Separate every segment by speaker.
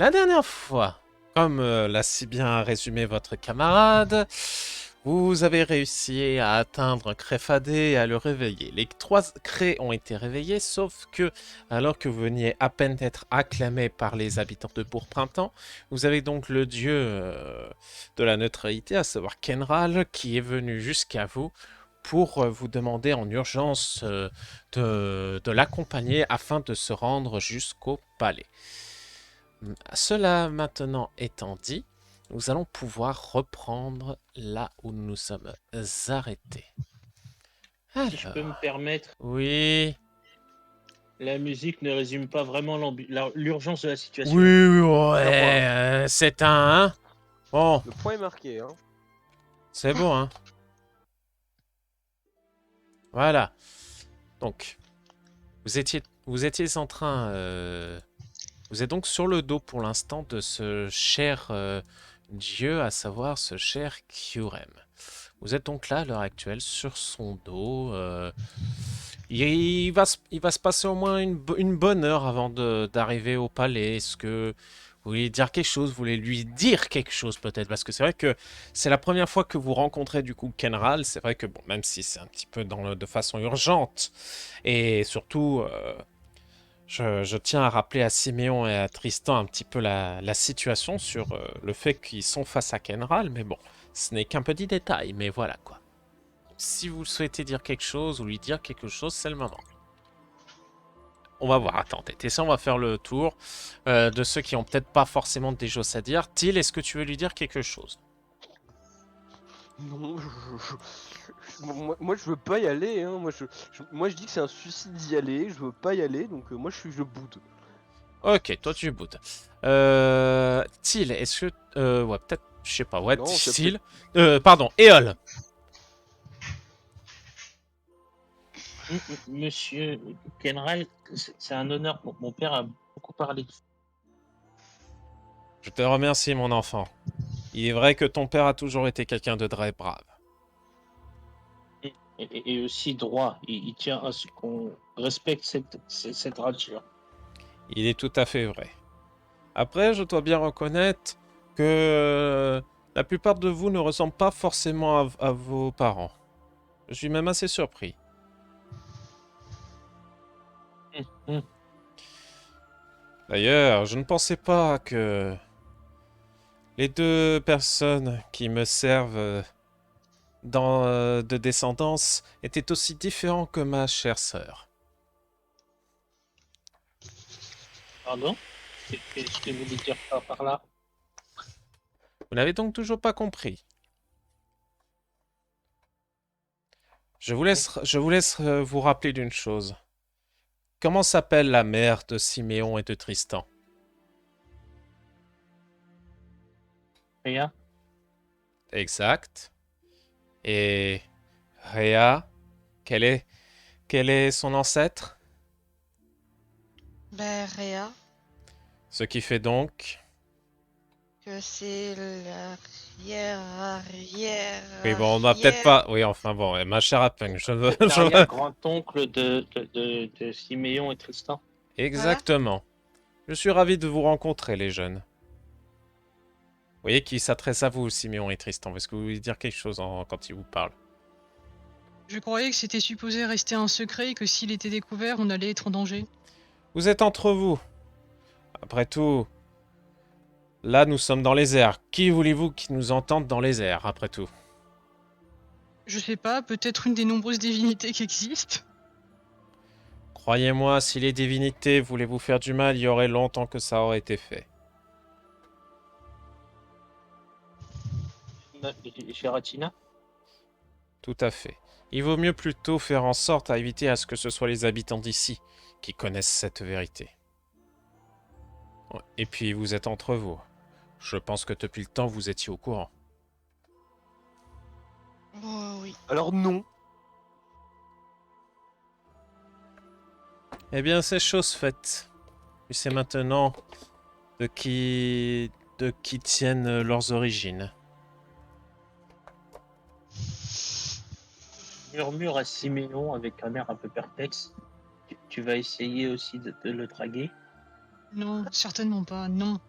Speaker 1: La dernière fois, comme l'a si bien résumé votre camarade, vous avez réussi à atteindre Créfadé et à le réveiller. Les trois crés ont été réveillés, sauf que, alors que vous veniez à peine d'être acclamé par les habitants de Bourg-Printemps, vous avez donc le dieu de la neutralité, à savoir Kenral, qui est venu jusqu'à vous pour vous demander en urgence de l'accompagner afin de se rendre jusqu'au palais. Cela maintenant étant dit, nous allons pouvoir reprendre là où nous sommes arrêtés.
Speaker 2: Si je peux me
Speaker 1: Alors,
Speaker 2: permettre,
Speaker 1: oui,
Speaker 2: la musique ne résume pas vraiment l'urgence de la situation.
Speaker 1: oui,
Speaker 3: Un point.
Speaker 1: ouais, c'est un, hein. Bon,
Speaker 3: Le point est marqué, hein.
Speaker 1: c'est bon, hein. Voilà. Donc, vous étiez en train, vous êtes donc sur le dos pour l'instant de ce cher dieu, à savoir ce cher Kyurem. Vous êtes donc là à l'heure actuelle sur son dos. Il va se passer au moins une bonne heure avant d'arriver au palais. Est-ce que vous voulez dire quelque chose? Vous voulez lui dire quelque chose peut-être? Parce que c'est vrai que c'est la première fois que vous rencontrez du coup Kenral. C'est vrai que bon, même si c'est un petit peu de façon urgente, et surtout, je tiens à rappeler à Siméon et à Tristan un petit peu la situation sur le fait qu'ils sont face à Kenral. Mais bon, ce n'est qu'un petit détail, mais voilà quoi. Si vous souhaitez dire quelque chose ou lui dire quelque chose, c'est le moment. On va voir, attendez, on va faire le tour de ceux qui ont peut-être pas forcément des choses à dire. Till, est-ce que tu veux lui dire quelque chose?
Speaker 3: Non, moi, je veux pas y aller, hein. Moi je dis que c'est un suicide d'y aller, je veux pas y aller, donc moi je boude.
Speaker 1: Ok, toi tu boudes. Till, est-ce que... ouais, peut-être, je sais pas, ouais,
Speaker 3: Non, c'est
Speaker 1: Till.
Speaker 3: peut-être.
Speaker 1: Pardon, Eol.
Speaker 2: Monsieur Kenral, c'est un honneur pour mon père a beaucoup parlé.
Speaker 1: Je te remercie, mon enfant. Il est vrai que ton père a toujours été quelqu'un de très brave.
Speaker 2: Et aussi droit. Il tient à ce qu'on respecte cette rature.
Speaker 1: Il est tout à fait vrai. Après, je dois bien reconnaître que la plupart de vous ne ressemblent pas forcément à vos parents. Je suis même assez surpris.
Speaker 2: Hum, hum.
Speaker 1: D'ailleurs, je ne pensais pas que les deux personnes qui me servent de descendance étaient aussi différents que ma chère sœur.
Speaker 2: Pardon? Qu'est-ce que vous voulez dire par là?
Speaker 1: Vous n'avez donc toujours pas compris. Je vous laisse vous rappeler d'une chose. Comment s'appelle la mère de Siméon et de Tristan?
Speaker 2: Rien?
Speaker 1: Exact. Et Rhea, quel est, quel est son ancêtre?
Speaker 4: Ben, Réa,
Speaker 1: Ce qui fait donc...
Speaker 4: que c'est l'arrière, arrière,
Speaker 1: Oui, bon, on va peut-être
Speaker 4: arrière.
Speaker 1: pas... Oui, enfin bon, ma chère Apeng, je veux...
Speaker 2: L'arrière-grand-oncle de Siméon et Tristan.
Speaker 4: Voilà.
Speaker 1: Exactement. Je suis ravi de vous rencontrer, les jeunes. Vous voyez qu'il s'adresse à vous, Siméon et Tristan. Est-ce que vous voulez dire quelque chose quand il vous parle?
Speaker 5: Je croyais que c'était supposé rester un secret et que s'il était découvert, on allait être en danger.
Speaker 1: Vous êtes entre vous. Après tout, là, nous sommes dans les airs. Qui voulez-vous qui nous entende dans les airs, après tout?
Speaker 5: Je sais pas, peut-être une des nombreuses divinités qui existent.
Speaker 1: Croyez-moi, si les divinités voulaient vous faire du mal, il y aurait longtemps que ça aurait été fait.
Speaker 2: Geratina?
Speaker 1: Tout à fait. Il vaut mieux plutôt faire en sorte à éviter à ce que ce soit les habitants d'ici qui connaissent cette vérité. Ouais. Et puis, vous êtes entre vous. Je pense que depuis le temps, vous étiez au courant.
Speaker 4: Oh oui.
Speaker 3: Alors non.
Speaker 1: Eh bien, c'est chose faite. Tu sais maintenant de qui tiennent leurs origines.
Speaker 2: Murmure à Siméon avec un air un peu perplexe. Tu vas essayer aussi de le draguer.
Speaker 5: Non, certainement pas, non.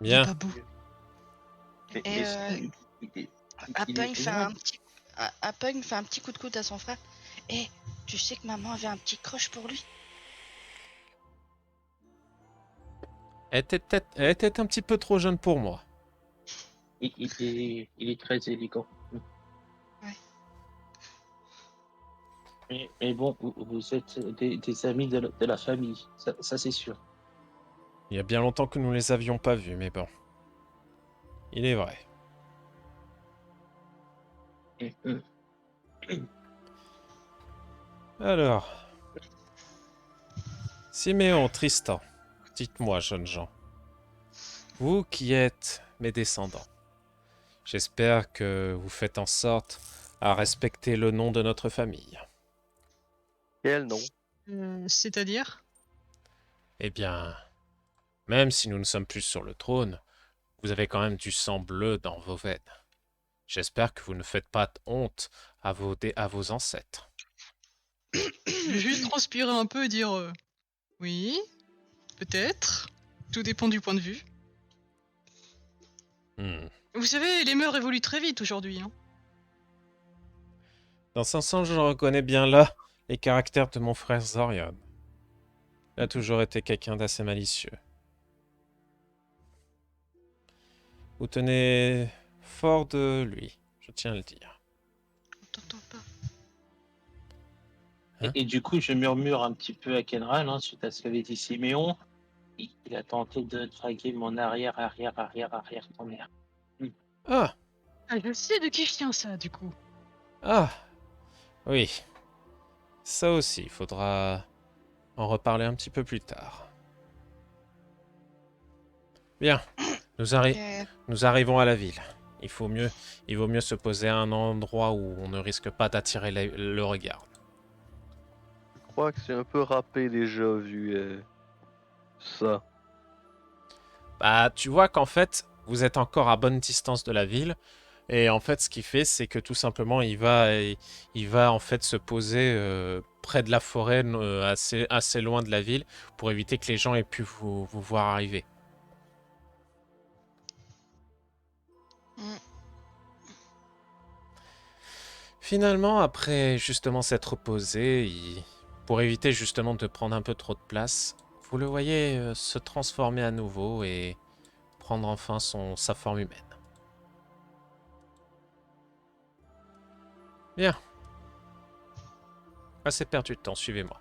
Speaker 5: Il est
Speaker 1: Bien.
Speaker 5: pas beau.
Speaker 2: Mais-
Speaker 4: Et
Speaker 2: mais- il est
Speaker 4: Apung fait
Speaker 2: génial.
Speaker 4: Apung fait un petit coup de coude à son frère. Et tu sais que maman avait un petit crush pour lui.
Speaker 1: Elle était un petit peu trop jeune pour moi.
Speaker 2: Il est très élégant.
Speaker 4: Ouais.
Speaker 2: Mais bon, vous êtes des amis de la famille, ça c'est sûr.
Speaker 1: Il y a bien longtemps que nous les avions pas vus, mais bon. Il est vrai.
Speaker 2: Mm.
Speaker 1: Alors, Siméon, Tristan, dites-moi, jeunes gens, vous qui êtes mes descendants, j'espère que vous faites en sorte à respecter le nom de notre famille.
Speaker 3: Quel nom?
Speaker 5: C'est-à-dire?
Speaker 1: Eh bien, même si nous ne sommes plus sur le trône, vous avez quand même du sang bleu dans vos veines. J'espère que vous ne faites pas honte à vos ancêtres.
Speaker 5: Je vais juste transpirer un peu et dire oui, peut-être. Tout dépend du point de vue.
Speaker 1: Hmm.
Speaker 5: Vous savez, les mœurs évoluent très vite aujourd'hui. Hein.
Speaker 1: Dans un sens, je reconnais bien là les caractères de mon frère Zorion. Il a toujours été quelqu'un d'assez malicieux. Vous tenez fort de lui, je tiens à le dire.
Speaker 4: On t'entend pas.
Speaker 1: Hein?
Speaker 2: Et du coup, je murmure un petit peu à Kenran, suite à ce qu'avait dit Siméon. Il a tenté de draguer mon arrière-arrière-arrière-arrière-grand-mère.
Speaker 1: Ah,
Speaker 5: Ah, je sais de qui je tiens ça, du coup.
Speaker 1: ah, oui. Ça aussi, il faudra en reparler un petit peu plus tard. Bien,
Speaker 4: Euh,
Speaker 1: nous arrivons à la ville. Il vaut mieux se poser à un endroit où on ne risque pas d'attirer le regard.
Speaker 3: Je crois que c'est un peu râpé déjà vu ça.
Speaker 1: Bah, tu vois qu'en fait, vous êtes encore à bonne distance de la ville. Et en fait, ce qu'il fait, c'est que tout simplement, il va en fait se poser près de la forêt, assez loin de la ville, pour éviter que les gens aient pu vous voir arriver.
Speaker 4: mm,
Speaker 1: Finalement, après justement s'être posé, pour éviter justement de prendre un peu trop de place, vous le voyez se transformer à nouveau et prendre enfin sa forme humaine. Bien. Assez perdu de temps, suivez-moi.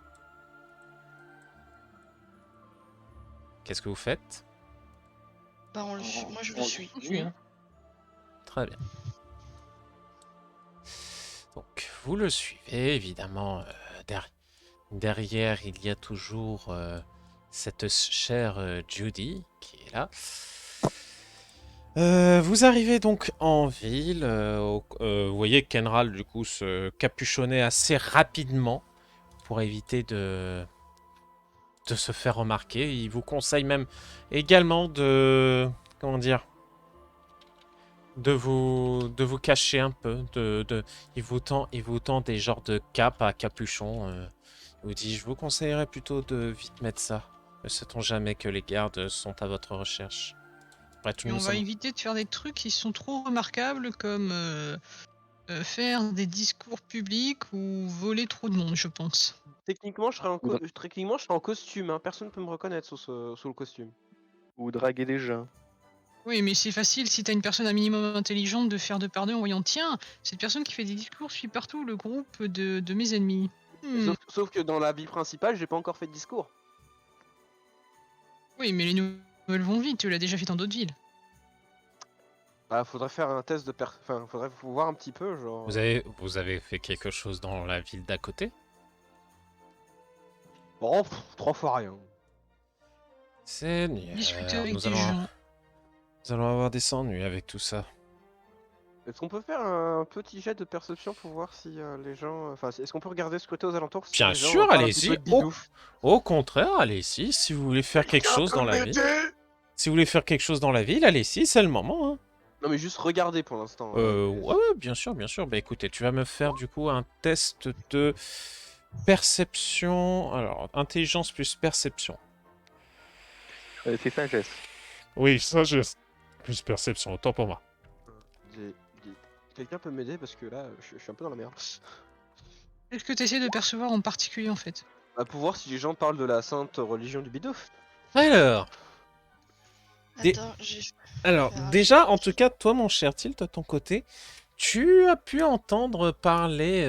Speaker 1: Qu'est-ce que vous faites?
Speaker 4: bah moi je le
Speaker 2: On
Speaker 4: suis.
Speaker 2: suit, hein.
Speaker 1: Très bien. Donc, vous le suivez, évidemment. Derrière, il y a toujours cette chère Judy qui est là. Vous arrivez donc en ville. Vous voyez Kenral, du coup, se capuchonner assez rapidement pour éviter de se faire remarquer. Il vous conseille même également de... Comment dire? De vous cacher un peu. Il vous tend des genres de capes à capuchon. Il vous dit, je vous conseillerais plutôt de vite mettre ça. Ne sait-on jamais que les gardes sont à votre recherche. Après tout,
Speaker 5: Et
Speaker 1: nous
Speaker 5: on va
Speaker 1: sommes...
Speaker 5: éviter de faire des trucs qui sont trop remarquables, comme faire des discours publics ou voler trop de monde, je pense.
Speaker 3: Techniquement, techniquement, je serais en costume. Hein. Personne ne peut me reconnaître sous le costume. Ou draguer des gens.
Speaker 5: Oui, mais c'est facile si t'as une personne un minimum intelligente de faire deux par deux en voyant tiens, cette personne qui fait des discours suit partout le groupe de mes ennemis.
Speaker 3: Sauf que dans la vie principale, j'ai pas encore fait de discours.
Speaker 5: Oui, mais les nouvelles vont vite, tu l'as déjà fait dans d'autres villes.
Speaker 3: Bah, faudrait faire un test de Enfin, faudrait voir un petit peu, genre.
Speaker 1: Vous avez fait quelque chose dans la ville d'à côté?
Speaker 3: Bon, 3 fois rien.
Speaker 1: Seigneur,
Speaker 5: Discuter avec
Speaker 1: nous
Speaker 5: des gens.
Speaker 1: allons avoir des ennuis avec tout ça.
Speaker 3: Est-ce qu'on peut faire un petit jet de perception pour voir si les gens. Enfin, est-ce qu'on peut regarder ce côté aux alentours si
Speaker 1: Bien
Speaker 3: les gens
Speaker 1: sûr,
Speaker 3: parlent un petit
Speaker 1: allez-y.
Speaker 3: peu de bidou.
Speaker 1: Au contraire, allez-y. Si vous voulez faire quelque chose dans la ville. Si vous voulez faire quelque chose dans la ville, allez-y, c'est le moment. Hein.
Speaker 3: Non, mais juste regarder pour l'instant.
Speaker 1: Ouais, bien sûr, bien sûr. Bah écoutez, tu vas me faire du coup un test de perception. Alors, intelligence plus perception.
Speaker 3: C'est sagesse.
Speaker 1: Oui, ça, j'ai plus perception, autant pour moi.
Speaker 3: J'ai- j'ai- Quelqu'un peut m'aider parce que là, je suis un peu dans la merde.
Speaker 5: Qu'est-ce que tu essaies de percevoir en particulier en fait?
Speaker 3: Bah, pour voir si les gens parlent de la sainte religion du Bidouf.
Speaker 1: Alors, Des-
Speaker 4: Attends, je vais
Speaker 1: alors,
Speaker 4: faire un
Speaker 1: déjà, en
Speaker 4: jet.
Speaker 1: tout cas, toi, mon cher Tilt, de ton côté, tu as pu entendre parler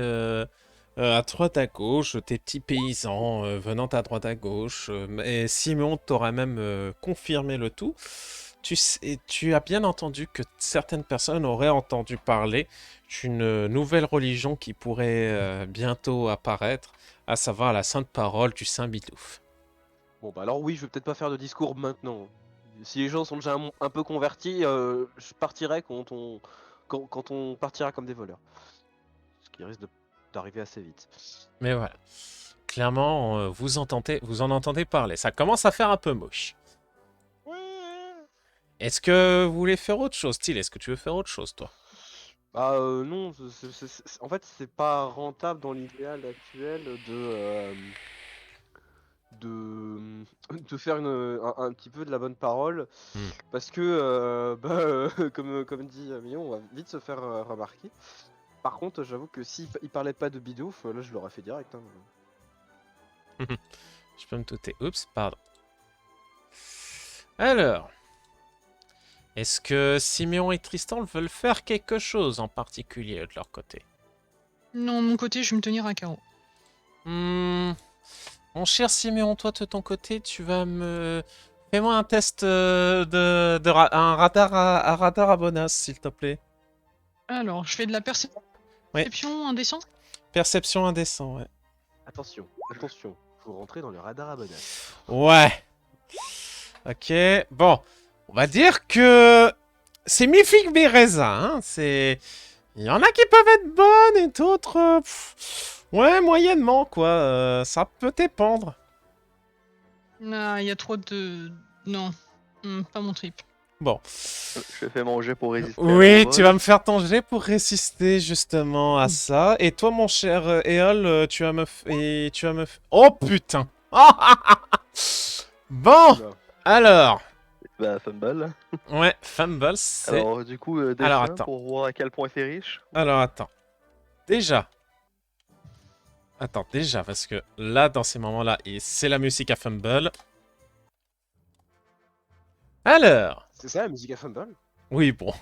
Speaker 1: à droite à gauche, tes petits paysans venant à droite à gauche, et Simon t'aura même confirmé le tout. Tu as bien entendu que certaines personnes auraient entendu parler d'une nouvelle religion qui pourrait bientôt apparaître, à savoir la sainte parole du Saint Bidouf.
Speaker 3: Bon, bah alors oui, je vais peut-être pas faire de discours maintenant. Si les gens sont déjà un peu convertis, je partirai quand on partira comme des voleurs. Ce qui risque d'arriver assez vite.
Speaker 1: Mais voilà. Clairement, vous en entendez parler. Ça commence à faire un peu moche. Est-ce que vous voulez faire autre chose, Till? Est-ce que tu veux faire autre chose, toi?
Speaker 3: Bah non, en fait c'est pas rentable dans l'idéal actuel de, de faire un petit peu de la bonne parole
Speaker 1: Hmm.
Speaker 3: parce que comme dit Millon, on va vite se faire remarquer. Par contre, j'avoue que s'il il parlait pas de bidouf, là je l'aurais fait direct. Hein.
Speaker 1: Je peux me douter. Oups, pardon. Alors, est-ce que Siméon et Tristan veulent faire quelque chose en particulier de leur côté?
Speaker 5: Non, de mon côté, je vais me tenir à carreau.
Speaker 1: Hmm, Mon cher Siméon, toi de ton côté, tu vas me... Fais-moi un test un radar à radar à bonasse, s'il te plaît.
Speaker 5: Alors, je fais de la perception indécent.
Speaker 1: Perception indécent, ouais.
Speaker 3: Attention, attention, faut rentrer dans le radar à bonheur.
Speaker 1: Ouais. Ok, bon. On va dire que c'est mi-figue mi-raisin, hein. C'est... Il y en a qui peuvent être bonnes et d'autres... ouais, moyennement, quoi. Ça peut dépendre.
Speaker 5: Ah, il y a trop de... Non, pas mon trip.
Speaker 1: Bon.
Speaker 6: Je fais mon jet pour résister.
Speaker 1: Oui,
Speaker 6: au
Speaker 1: tu
Speaker 6: vol.
Speaker 1: vas me faire ton jet pour résister justement à ça. Et toi, mon cher Eol, tu vas me... Et tu vas me... Oh, putain. Bon,
Speaker 3: Oula.
Speaker 1: alors...
Speaker 6: Bah, fumble.
Speaker 1: Ouais, Fumble, c'est...
Speaker 6: Alors, du coup,
Speaker 1: Alors,
Speaker 6: dessin
Speaker 1: attends.
Speaker 6: pour voir à quel point c'est riche.
Speaker 1: Alors, attends. Déjà. Attends, déjà, parce que là, dans ces moments-là, c'est la musique à Fumble. Alors.
Speaker 3: C'est ça la musique à Fumble?
Speaker 1: Oui, bon.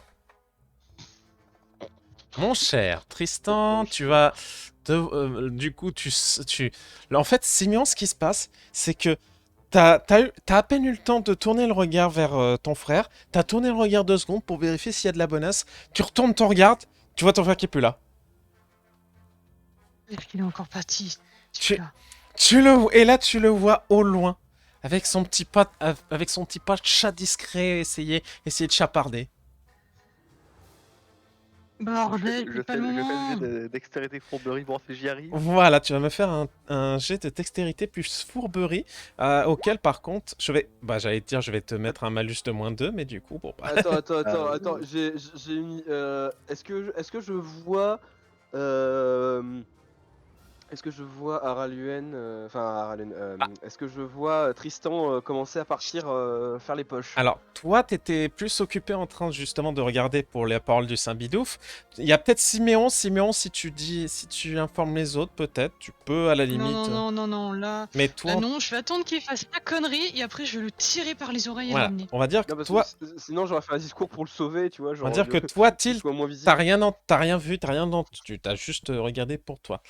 Speaker 1: Mon cher Tristan, tu vas... du coup, là, en fait, Simeon, ce qui se passe, c'est que t'as à peine eu le temps de tourner le regard vers ton frère. T'as tourné le regard 2 secondes pour vérifier s'il y a de la bonasse. Tu retournes ton regard, tu vois ton frère qui est plus là.
Speaker 5: Est-ce qu'il est encore parti?
Speaker 1: Tu- Et là, tu le vois au loin, avec son petit pas de chat discret, essayer de chaparder.
Speaker 5: Bordel,
Speaker 6: Je
Speaker 5: c'est pas
Speaker 6: fais
Speaker 5: le
Speaker 6: le
Speaker 5: moment.
Speaker 6: jet de dextérité fourberie, voir si j'y arrive.
Speaker 1: Voilà, tu vas me faire un jet de dextérité plus fourberie, auquel par contre, j'allais te dire, je vais te mettre un malus de -2, mais du coup, bon, bah...
Speaker 3: Attends, j'ai une... est-ce que je vois... Est-ce que je vois Araluen... Enfin, Araluen... Est-ce que je vois Tristan commencer à partir faire les poches?
Speaker 1: Alors, toi, t'étais plus occupé en train justement de regarder pour les paroles du Saint Bidouf. Il y a peut-être Siméon, si tu informes les autres, peut-être, tu peux à la limite.
Speaker 5: Non, là...
Speaker 1: Mais
Speaker 5: Là
Speaker 1: toi,
Speaker 5: non, je vais attendre qu'il fasse la connerie et après je vais le tirer par les oreilles et
Speaker 1: voilà,
Speaker 5: l'emmener.
Speaker 1: on va dire que
Speaker 3: Non, parce
Speaker 1: toi,
Speaker 3: que sinon j'aurais fait un discours pour le sauver, tu vois,
Speaker 1: on
Speaker 3: genre...
Speaker 1: va dire que
Speaker 3: qu'il
Speaker 1: toi, Tilt,
Speaker 3: soit moins visible.
Speaker 1: t'as rien vu, t'as rien entendu, t'as juste regardé pour toi.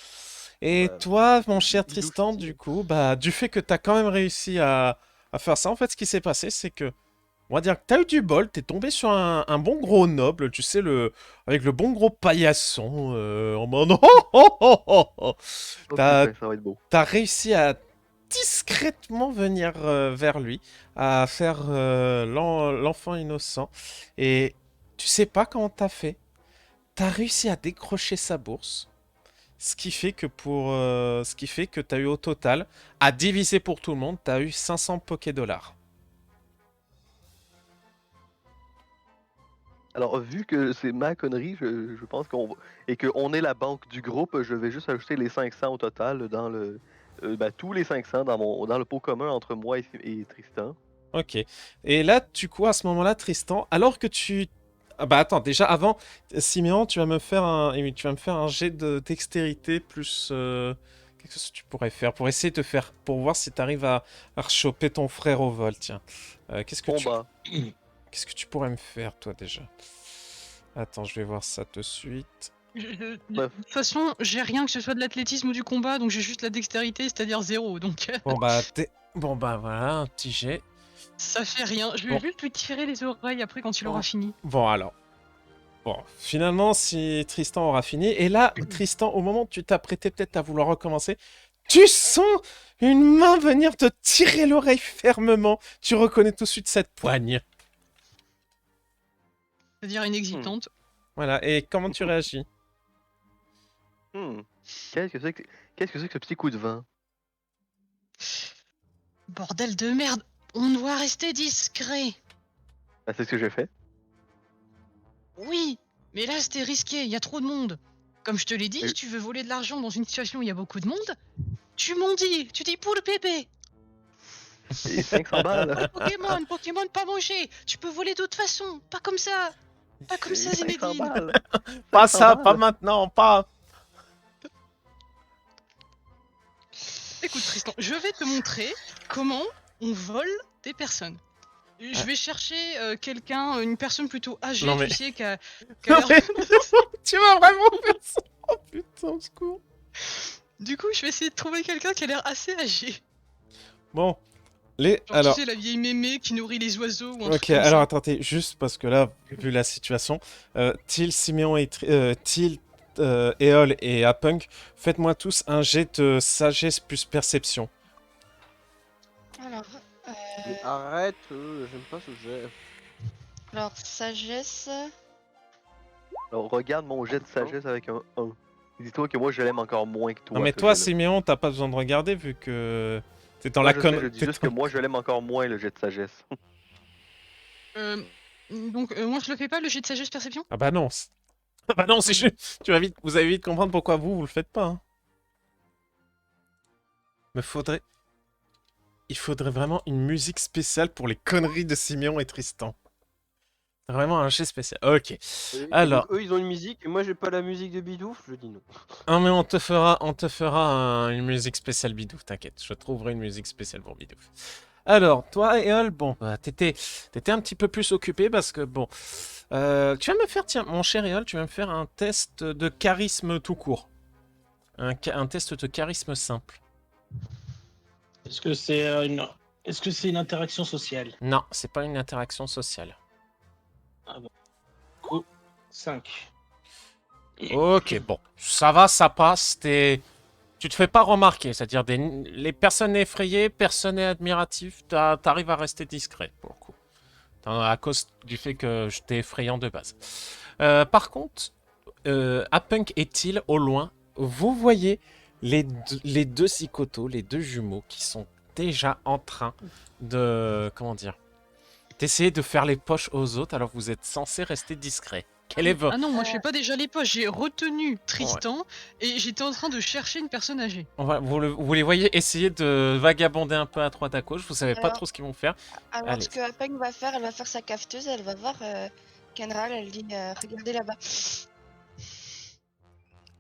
Speaker 1: Et
Speaker 3: Ouais.
Speaker 1: toi, mon cher
Speaker 3: Bidouf,
Speaker 1: Tristan,
Speaker 3: style.
Speaker 1: du coup, bah, du fait que t'as quand même réussi à faire ça, en fait, ce qui s'est passé, c'est que, on va dire que t'as eu du bol, t'es tombé sur un bon gros noble, tu sais, avec le bon gros paillasson, en mode
Speaker 6: Oh
Speaker 1: T'as-
Speaker 6: putain, ça va être beau.
Speaker 1: t'as réussi à discrètement venir vers lui, à faire l'enfant innocent, et tu sais pas comment t'as fait. T'as réussi à décrocher sa bourse. Ce qui fait que tu as eu au total, à diviser pour tout le monde, tu as eu 500 Poké-dollars.
Speaker 6: Alors, vu que c'est ma connerie, je pense et qu'on est la banque du groupe, je vais juste ajouter les 500 au total dans le... tous les 500 dans le pot commun entre moi et Tristan.
Speaker 1: Ok. Et là, du coup, à ce moment-là, Tristan, alors que tu... Ah bah attends, déjà avant, Siméon, tu vas me faire un jet de dextérité plus... Qu'est-ce que tu pourrais faire pour essayer de faire... Pour voir si tu arrives à choper ton frère au vol, tiens. Qu'est-ce que
Speaker 6: Combat.
Speaker 1: Qu'est-ce que tu pourrais me faire, toi, déjà? Attends, je vais voir ça de suite.
Speaker 5: De
Speaker 6: Bref.
Speaker 5: toute façon, j'ai rien que ce soit de l'athlétisme ou du combat, donc j'ai juste la dextérité, c'est-à-dire 0. Donc
Speaker 1: Bon bah voilà, un petit jet.
Speaker 5: ça fait rien. Je
Speaker 1: Bon.
Speaker 5: vais juste lui tirer les oreilles après quand il aura fini.
Speaker 1: Bon alors. Bon, finalement, si Tristan aura fini, et là, Tristan, au moment où tu t'apprêtais peut-être à vouloir recommencer, tu sens une main venir te tirer l'oreille fermement. Tu reconnais tout de suite cette poigne.
Speaker 5: C'est-à-dire une excitante.
Speaker 1: Voilà, et comment tu réagis?
Speaker 6: Qu'est-ce que c'est que ce petit coup de vent?
Speaker 5: Bordel de merde, on doit rester discret.
Speaker 6: Bah, c'est ce que j'ai fait.
Speaker 5: Oui, mais là c'était risqué, il y a trop de monde. Comme je te l'ai dit,
Speaker 6: Et-
Speaker 5: si tu veux voler de l'argent dans une situation où il y a beaucoup de monde, tu m'en dis, tu dis pour le bébé.
Speaker 6: Et 500 balles.
Speaker 5: Pokémon pas manger. Tu peux voler d'autre façon, pas comme ça. Pas comme ça,
Speaker 6: Et 500
Speaker 5: Zinedine.
Speaker 6: balles.
Speaker 1: Pas
Speaker 6: 500
Speaker 1: ça, pas
Speaker 6: balles.
Speaker 1: maintenant, pas...
Speaker 5: Écoute Tristan, je vais te montrer comment on vole des personnes. Je
Speaker 1: Ah.
Speaker 5: vais chercher quelqu'un, une personne plutôt âgée,
Speaker 1: Non, mais-
Speaker 5: tu sais, qui a
Speaker 1: Non,
Speaker 5: l'air-
Speaker 1: mais- Tu vas vraiment faire ça? Oh putain, au secours.
Speaker 5: Du coup, je vais essayer de trouver quelqu'un qui a l'air assez âgé.
Speaker 1: Bon, les...
Speaker 5: Genre,
Speaker 1: Alors...
Speaker 5: tu sais, la vieille mémé qui nourrit les oiseaux ou un
Speaker 1: Ok,
Speaker 5: truc comme
Speaker 1: alors
Speaker 5: ça.
Speaker 1: attendez, juste parce que là, vu la situation, Till, Siméon et Till, Eol et Apunk, faites-moi tous un jet de sagesse plus perception.
Speaker 4: Alors,
Speaker 3: Mais arrête, j'aime pas ce jet.
Speaker 4: sagesse.
Speaker 6: Alors, regarde mon jet de sagesse avec un 1. Dis-toi que moi, je l'aime encore moins que toi.
Speaker 1: Non mais
Speaker 6: ce
Speaker 1: toi,
Speaker 6: jet-là.
Speaker 1: Siméon, t'as pas besoin de regarder vu que t'es dans
Speaker 6: Moi,
Speaker 1: la
Speaker 6: je sais,
Speaker 1: conne.
Speaker 6: je dis juste que moi, je l'aime encore moins, le jet de sagesse.
Speaker 5: Donc, moi je le fais pas, le jet de sagesse perception.
Speaker 1: Ah bah non, ah bah non, c'est juste... Vous allez vite comprendre pourquoi vous le faites pas. Hein. Mais il faudrait vraiment une musique spéciale pour les conneries de Siméon et Tristan. Vraiment un jet spécial. Ok.
Speaker 3: Et
Speaker 1: Alors.
Speaker 3: donc, eux, ils ont une musique, et moi, j'ai pas la musique de Bidouf, je dis non.
Speaker 1: Ah mais on te fera une musique spéciale Bidouf, t'inquiète, je trouverai une musique spéciale pour Bidouf. Alors, toi, Eol, bon, bah, t'étais un petit peu plus occupé parce que, bon, tu vas me faire, tiens, mon cher Eol, tu vas me faire un test de charisme tout court. Un test de charisme simple.
Speaker 2: Est-ce que c'est une interaction sociale?
Speaker 1: Non, c'est pas une interaction sociale.
Speaker 2: 5.
Speaker 1: Ok, bon, ça va, ça passe, tu te fais pas remarquer, c'est-à-dire les personnes effrayées, personne n'est admiratif, t'arrives à rester discret, pour le coup. À cause du fait que j'étais effrayant de base. Par contre, Apunk et Till, au loin, vous voyez les deux Sikoto, les deux jumeaux, qui sont déjà en train de... Comment dire? D'essayer de faire les poches aux autres, alors que vous êtes censé rester discret. Quel est votre...
Speaker 5: Ah non, moi je fais pas déjà les poches, j'ai retenu Tristan et j'étais en train de chercher une personne âgée.
Speaker 1: Vous les voyez essayer de vagabonder un peu à droite à gauche, vous savez pas
Speaker 4: Alors-
Speaker 1: trop ce qu'ils vont faire.
Speaker 4: Alors,
Speaker 1: Allez.
Speaker 4: ce que Apeng va faire, elle va faire sa cafeteuse, elle va voir Kenral, elle dit regardez là-bas.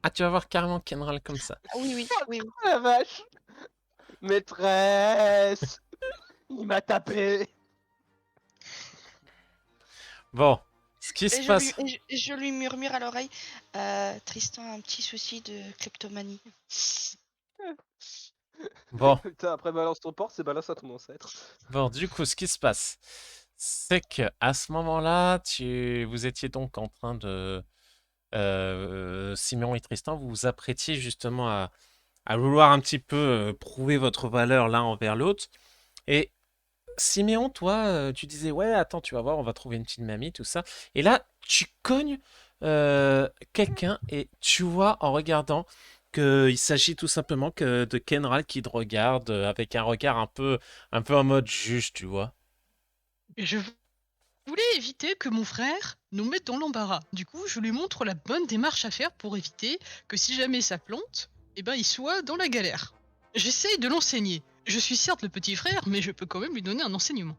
Speaker 1: Ah, tu vas voir carrément Kenral comme ça.
Speaker 4: Ah oui, oui, oui, oui.
Speaker 3: Oh la vache! Maîtresse! Il m'a tapé!
Speaker 1: Bon, ce qui se passe...
Speaker 4: Je lui murmure à l'oreille Tristan a un petit souci de kleptomanie.
Speaker 1: Bon,
Speaker 3: Putain, après balance ton porte, c'est balance à ton ancêtre.
Speaker 1: bon, du coup, ce qui se passe, c'est que à ce moment-là, vous étiez donc en train de... Siméon et Tristan, vous vous apprêtiez justement à vouloir un petit peu prouver votre valeur l'un envers l'autre. Et Siméon, toi, tu disais, ouais, attends, tu vas voir, on va trouver une petite mamie, tout ça. Et là, tu cognes quelqu'un et tu vois en regardant qu'il s'agit tout simplement que de Kenral qui te regarde avec un regard un peu en mode juge, tu vois.
Speaker 5: Et je voulais éviter que mon frère nous mette dans l'embarras. Du coup, je lui montre la bonne démarche à faire pour éviter que si jamais ça plante, eh ben il soit dans la galère. J'essaye de l'enseigner. Je suis certes le petit frère, mais je peux quand même lui donner un enseignement.